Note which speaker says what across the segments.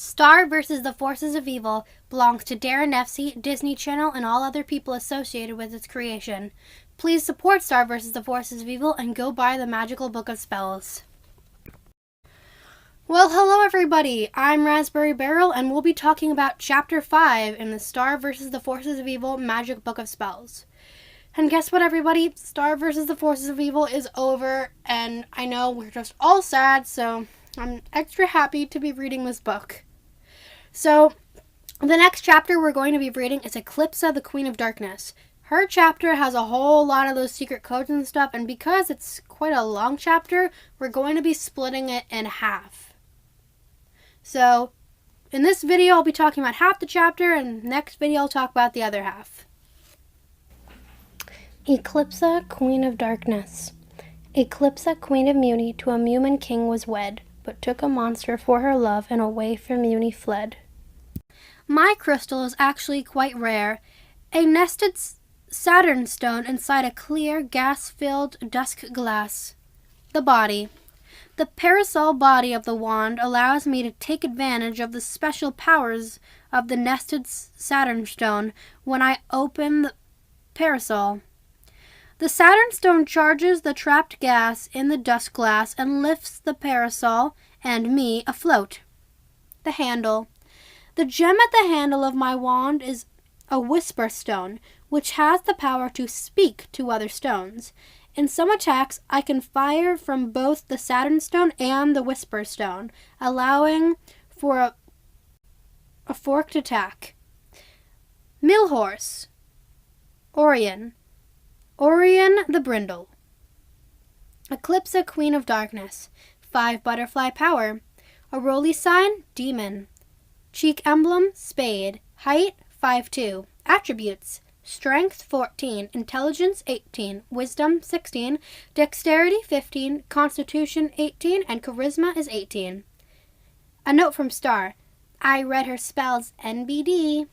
Speaker 1: Star vs. the Forces of Evil belongs to Daron Nefcy, Disney Channel, and all other people associated with its creation. Please support Star vs. the Forces of Evil and go buy the Magical Book of Spells. Well, hello everybody, I'm Raspberry Barrel, and we'll be talking about Chapter 5 in the Star vs. the Forces of Evil Magic Book of Spells. And guess what, everybody? Star vs. the Forces of Evil is over, and I know we're just all sad, so I'm extra happy to be reading this book. So, the next chapter we're going to be reading is Eclipsa, the Queen of Darkness. Her chapter has a whole lot of those secret codes and stuff, and because it's quite a long chapter, we're going to be splitting it in half. So, in this video, I'll be talking about half the chapter, and next video, I'll talk about the other half. Eclipsa, Queen of Darkness. Eclipsa, Queen of Muni, to a Mumin king was wed, but took a monster for her love, and away from Muni fled. My crystal is actually quite rare, a nested Saturn stone inside a clear, gas-filled dusk glass. The body. The parasol body of the wand allows me to take advantage of the special powers of the nested Saturn stone when I open the parasol. The Saturn stone charges the trapped gas in the dusk glass and lifts the parasol and me afloat. The handle. The gem at the handle of my wand is a whisper stone, which has the power to speak to other stones. In some attacks, I can fire from both the Saturn stone and the whisper stone, allowing for a forked attack. Millhorse. Orion. Orion the Brindle. Eclipsa, Queen of Darkness. 5 butterfly power. A roly sign, demon. Cheek emblem, spade. Height, 5'2". Attributes. Strength, 14. Intelligence, 18. Wisdom, 16. Dexterity, 15. Constitution, 18. And charisma is 18. A note from Star. I read her spells NBD.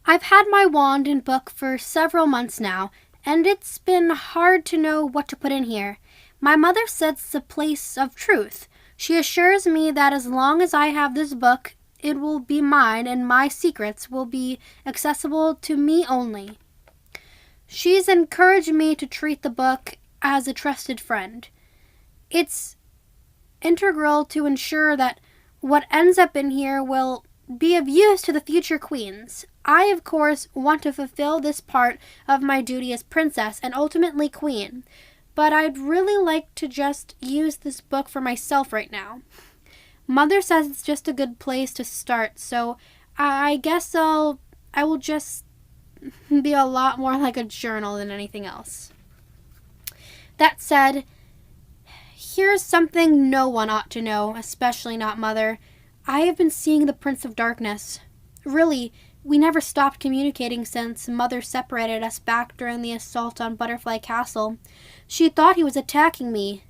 Speaker 1: I've had my wand and book for several months now, and it's been hard to know what to put in here. My mother says it's a place of truth. She assures me that as long as I have this book, it will be mine and my secrets will be accessible to me only. She's encouraged me to treat the book as a trusted friend. It's integral to ensure that what ends up in here will be of use to the future queens. I, of course, want to fulfill this part of my duty as princess and ultimately queen, but I'd really like to just use this book for myself right now. Mother says it's just a good place to start, so I guess I will just be a lot more like a journal than anything else. That said, here's something no one ought to know, especially not Mother. I have been seeing the Prince of Darkness. Really, we never stopped communicating since Mother separated us back during the assault on Butterfly Castle. She thought he was attacking me.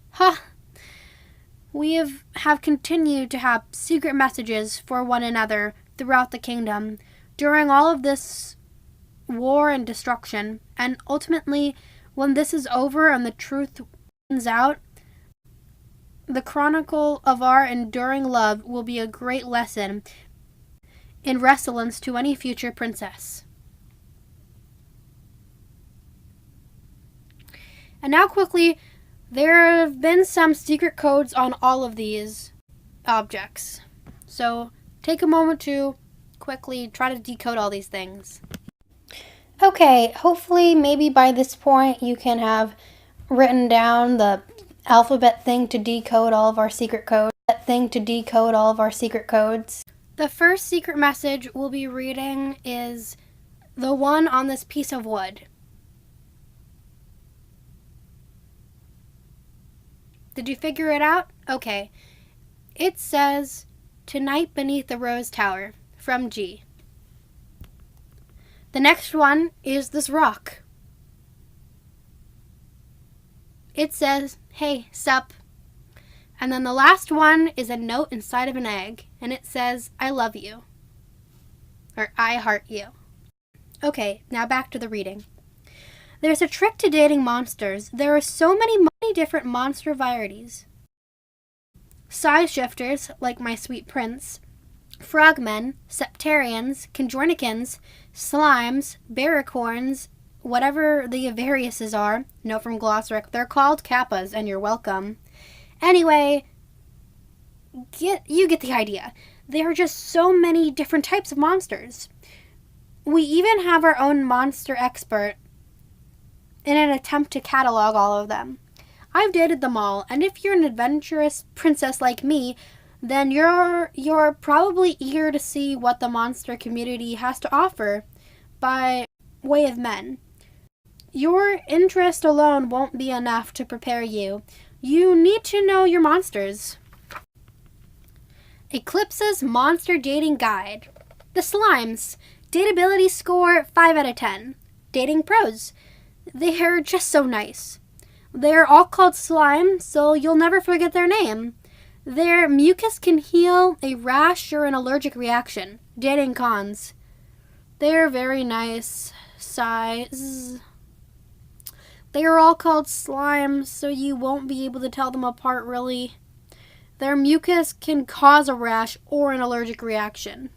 Speaker 1: We have continued to have secret messages for one another throughout the kingdom during all of this war and destruction. And ultimately, when this is over and the truth comes out, the chronicle of our enduring love will be a great lesson in resilience to any future princess. And now quickly, there have been some secret codes on all of these objects. So take a moment to quickly try to decode all these things. Okay, hopefully maybe by this point you can have written down the alphabet thing to decode all of our secret codes. The first secret message we'll be reading is the one on this piece of wood. Did you figure it out? Okay. It says, "Tonight beneath the Rose Tower," from G. The next one is this rock. It says, "Hey, sup." And then the last one is a note inside of an egg, and it says, "I love you," or "I heart you." Okay, now back to the reading. There's a trick to dating monsters. There are so many different monster varieties. Size shifters, like my sweet prince. Frogmen, septarians, conjoinicans, slimes, barracorns, whatever the variouses are. Note from Glossaric, they're called kappas, and you're welcome. Anyway, you get the idea. There are just so many different types of monsters. We even have our own monster expert in an attempt to catalog all of them. I've dated them all, and if you're an adventurous princess like me, then you're probably eager to see what the monster community has to offer by way of men. Your interest alone won't be enough to prepare you. You need to know your monsters. Eclipsa's Monster Dating Guide. The Slimes. Dateability score 5 out of 10. Dating pros. They're just so nice. They're all called slime, so you'll never forget their name. Their mucus can heal a rash or an allergic reaction. Dating cons. They're very nice. Size. They are all called slime, so you won't be able to tell them apart really. Their mucus can cause a rash or an allergic reaction.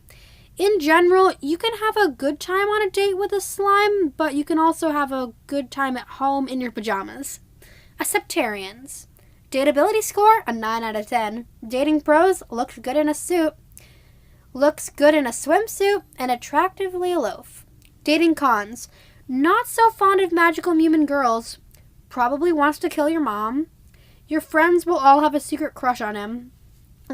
Speaker 1: In general, you can have a good time on a date with a slime, but you can also have a good time at home in your pajamas. Septarians. Dateability score, a 9 out of 10. Dating pros, looks good in a suit, looks good in a swimsuit, and attractively aloof. Dating cons. Not so fond of magical human girls. Probably wants to kill your mom. Your friends will all have a secret crush on him.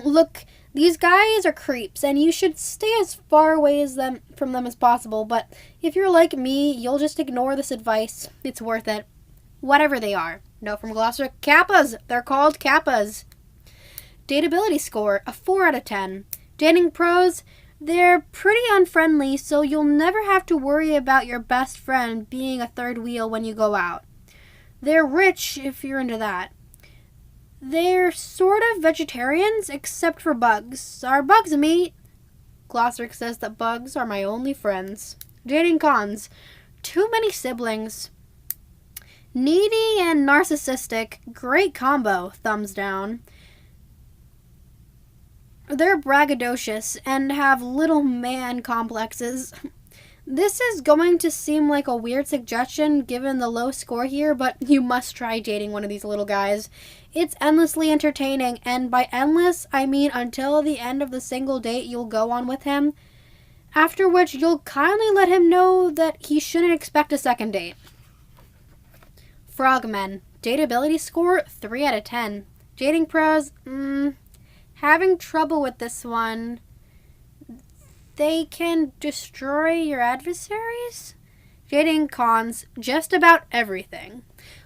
Speaker 1: Look, these guys are creeps, and you should stay as far away from them as possible, but if you're like me, you'll just ignore this advice. It's worth it. Whatever they are. Note from Glossaric, kappas. They're called kappas. Dateability score, a 4 out of 10. Dating pros, they're pretty unfriendly, so you'll never have to worry about your best friend being a third wheel when you go out. They're rich, if you're into that. They're sort of vegetarians, except for bugs. Are bugs meat? Glossaric says that bugs are my only friends. Dating cons. Too many siblings. Needy and narcissistic. Great combo. Thumbs down. They're braggadocious and have little man complexes. This is going to seem like a weird suggestion given the low score here, but you must try dating one of these little guys. It's endlessly entertaining, and by endless, I mean until the end of the single date you'll go on with him, after which you'll kindly let him know that he shouldn't expect a second date. Frogmen. Dateability score, 3 out of 10. Dating pros, having trouble with this one. They can destroy your adversaries? Dating cons, just about everything.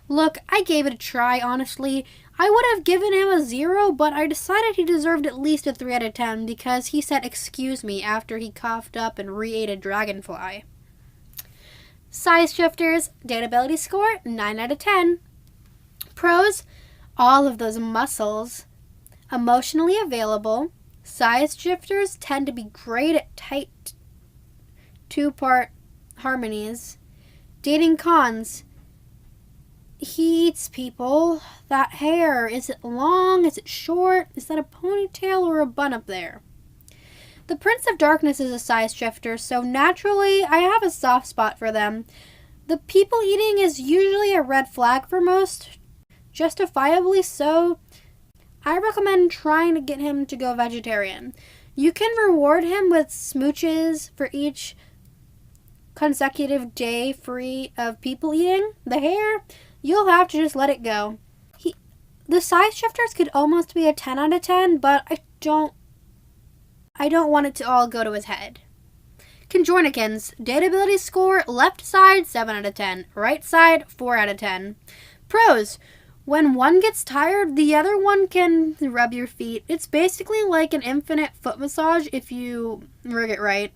Speaker 1: Look, I gave it a try, honestly. I would have given him a 0, but I decided he deserved at least a 3 out of 10 because he said excuse me after he coughed up and re-ate a dragonfly. Size shifters, dateability score, 9 out of 10. Pros, all of those muscles. Emotionally available. Size shifters tend to be great at tight two-part harmonies. Dating cons. He eats people. That hair, is it long? Is it short? Is that a ponytail or a bun up there? The Prince of Darkness is a size shifter, so naturally I have a soft spot for them. The people eating is usually a red flag for most, justifiably so. I recommend trying to get him to go vegetarian. You can reward him with smooches for each consecutive day free of people eating. The hair, you'll have to just let it go. The size shifters could almost be a 10 out of 10, but I don't want it to all go to his head. Conjoinicans, dateability score, left side, 7 out of 10. Right side, 4 out of 10. Pros, when one gets tired, the other one can rub your feet. It's basically like an infinite foot massage if you rig it right.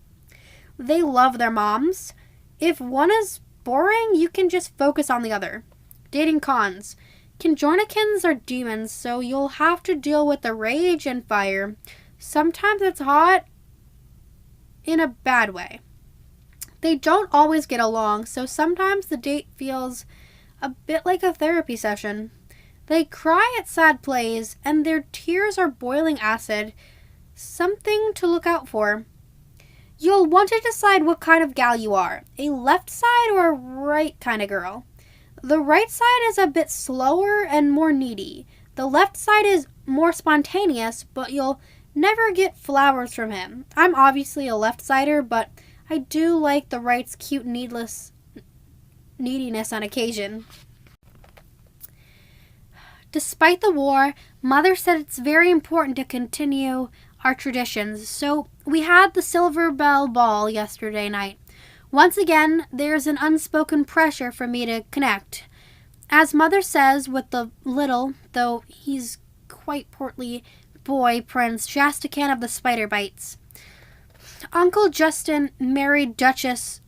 Speaker 1: They love their moms. If one is boring, you can just focus on the other. Dating cons. Conjoinicans are demons, so you'll have to deal with the rage and fire. Sometimes it's hot in a bad way. They don't always get along, so sometimes the date feels a bit like a therapy session. They cry at sad plays, and their tears are boiling acid. Something to look out for. You'll want to decide what kind of gal you are, a left side or a right kind of girl. The right side is a bit slower and more needy. The left side is more spontaneous, but you'll never get flowers from him. I'm obviously a left-sider, but I do like the right's cute neediness on occasion. Despite the war, Mother said it's very important to continue our traditions, so we had the Silver Bell Ball yesterday night. Once again, there's an unspoken pressure for me to connect. As Mother says, with the little, though he's quite portly, boy Prince Shastakan of the Spider Bites. Uncle Justin married Duchess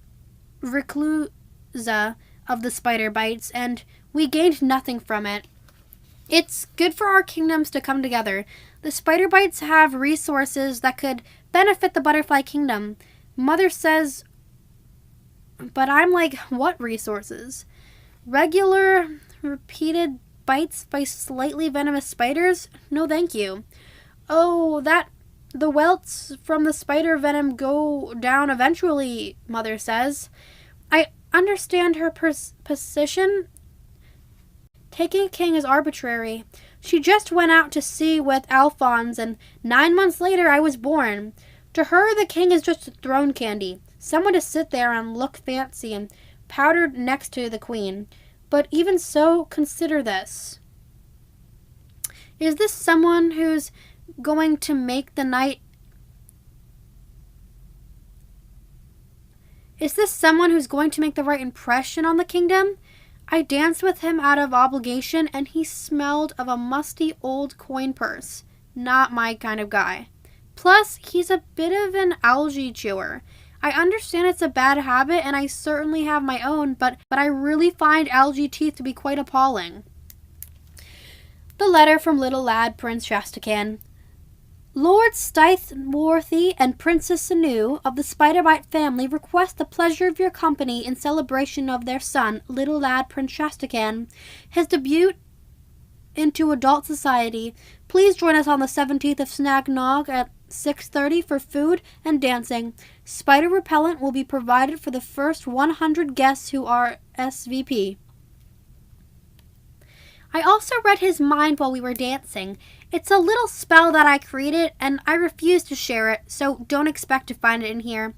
Speaker 1: Reclusa of the Spider Bites, and we gained nothing from it. It's good for our kingdoms to come together. The Spider Bites have resources that could benefit the Butterfly Kingdom. Mother says, but I'm like, what resources? Regular, repeated bites by slightly venomous spiders? No thank you. Oh, the welts from the spider venom go down eventually, Mother says. I understand her position. Taking a king is arbitrary. She just went out to sea with Alphonse, and 9 months later I was born. To her, the king is just a throne candy, someone to sit there and look fancy and powdered next to the queen. But even so, consider this. Is this someone who's going to make the right impression on the kingdom? I danced with him out of obligation, and he smelled of a musty old coin purse. Not my kind of guy. Plus, he's a bit of an algae chewer. I understand it's a bad habit, and I certainly have my own, but I really find algae teeth to be quite appalling. The letter from little lad Prince Shastakan. Lord Stytheworthy and Princess Sanu of the Spider-Bite family request the pleasure of your company in celebration of their son, little lad Prince Shastakan, his debut into adult society. Please join us on the 17th of Snagnog at 6:30 for food and dancing. Spider repellent will be provided for the first 100 guests who are SVP. I also read his mind while we were dancing. It's a little spell that I created, and I refuse to share it, so don't expect to find it in here.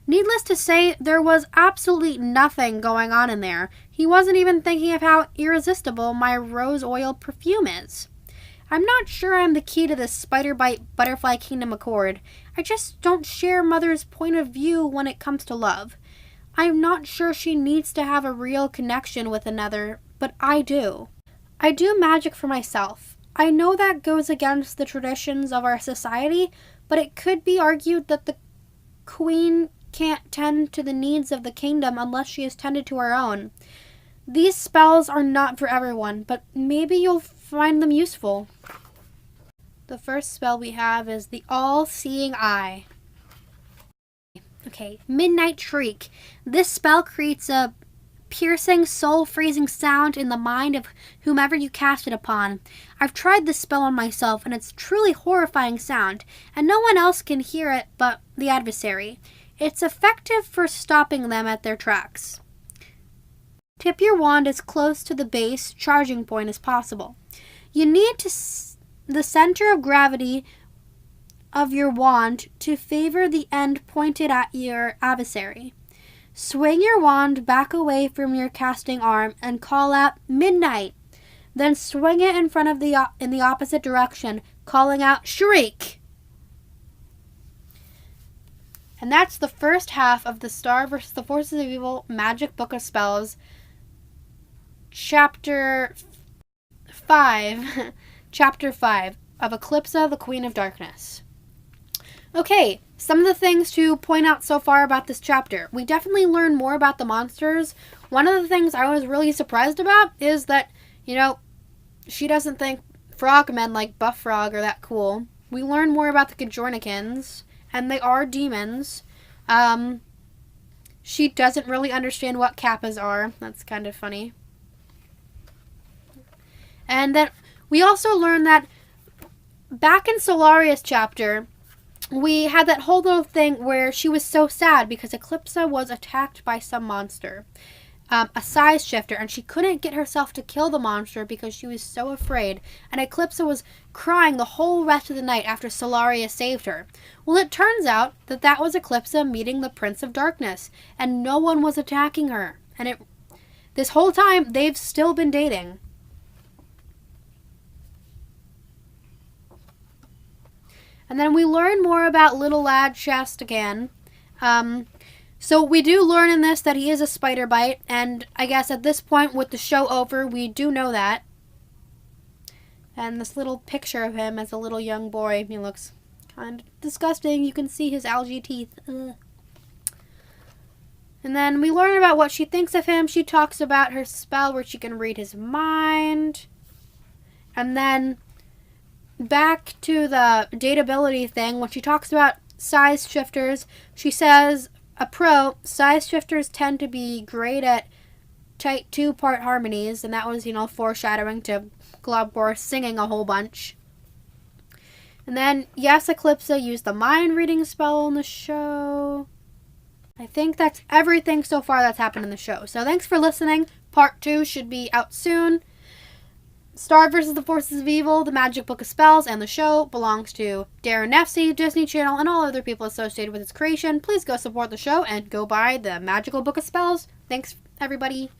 Speaker 1: Needless to say, there was absolutely nothing going on in there. He wasn't even thinking of how irresistible my rose oil perfume is. I'm not sure I'm the key to this Spider-Bite Butterfly Kingdom accord. I just don't share Mother's point of view when it comes to love. I'm not sure she needs to have a real connection with another, but I do. I do magic for myself. I know that goes against the traditions of our society, but it could be argued that the queen can't tend to the needs of the kingdom unless she is tended to her own. These spells are not for everyone, but maybe you'll find them useful. The first spell we have is the All-Seeing Eye. Okay, Midnight Shriek. This spell creates a piercing, soul-freezing sound in the mind of whomever you cast it upon. I've tried this spell on myself, and it's truly horrifying sound, and no one else can hear it but the adversary. It's effective for stopping them at their tracks. Tip your wand as close to the base charging point as possible. You need the center of gravity of your wand to favor the end pointed at your adversary. Swing your wand back away from your casting arm and call out midnight. Then swing it in front of in the opposite direction, calling out shriek. And that's the first half of the Star vs. the Forces of Evil Magic Book of Spells, Chapter 5, Chapter 5 of Eclipsa, the Queen of Darkness. Okay, some of the things to point out so far about this chapter. We definitely learn more about the monsters. One of the things I was really surprised about is that, she doesn't think frogmen like Buff Frog are that cool. We learn more about the Kajornikins, and they are demons. She doesn't really understand what kappas are. That's kind of funny. And then we also learned that back in Solaria's chapter, we had that whole little thing where she was so sad because Eclipsa was attacked by some monster, a size shifter, and she couldn't get herself to kill the monster because she was so afraid. And Eclipsa was crying the whole rest of the night after Solaria saved her. Well, it turns out that that was Eclipsa meeting the Prince of Darkness, and no one was attacking her. And this whole time, they've still been dating. And then we learn more about Little Lad Chest again. So we do learn in this that he is a spider bite, and I guess at this point with the show over, we do know that. And this little picture of him as a little young boy, he looks kind of disgusting. You can see his algae teeth. Ugh. And then we learn about what she thinks of him. She talks about her spell where she can read his mind. And then back to the dateability thing, when she talks about size shifters, she says, size shifters tend to be great at tight 2-part harmonies, and that was, foreshadowing to Globgor singing a whole bunch. And then, yes, Eclipsa used the mind reading spell in the show. I think that's everything so far that's happened in the show. So thanks for listening. Part 2 should be out soon. Star vs. the Forces of Evil, The Magic Book of Spells, and the show belongs to Daron Nefcy, Disney Channel, and all other people associated with its creation. Please go support the show and go buy The Magical Book of Spells. Thanks, everybody.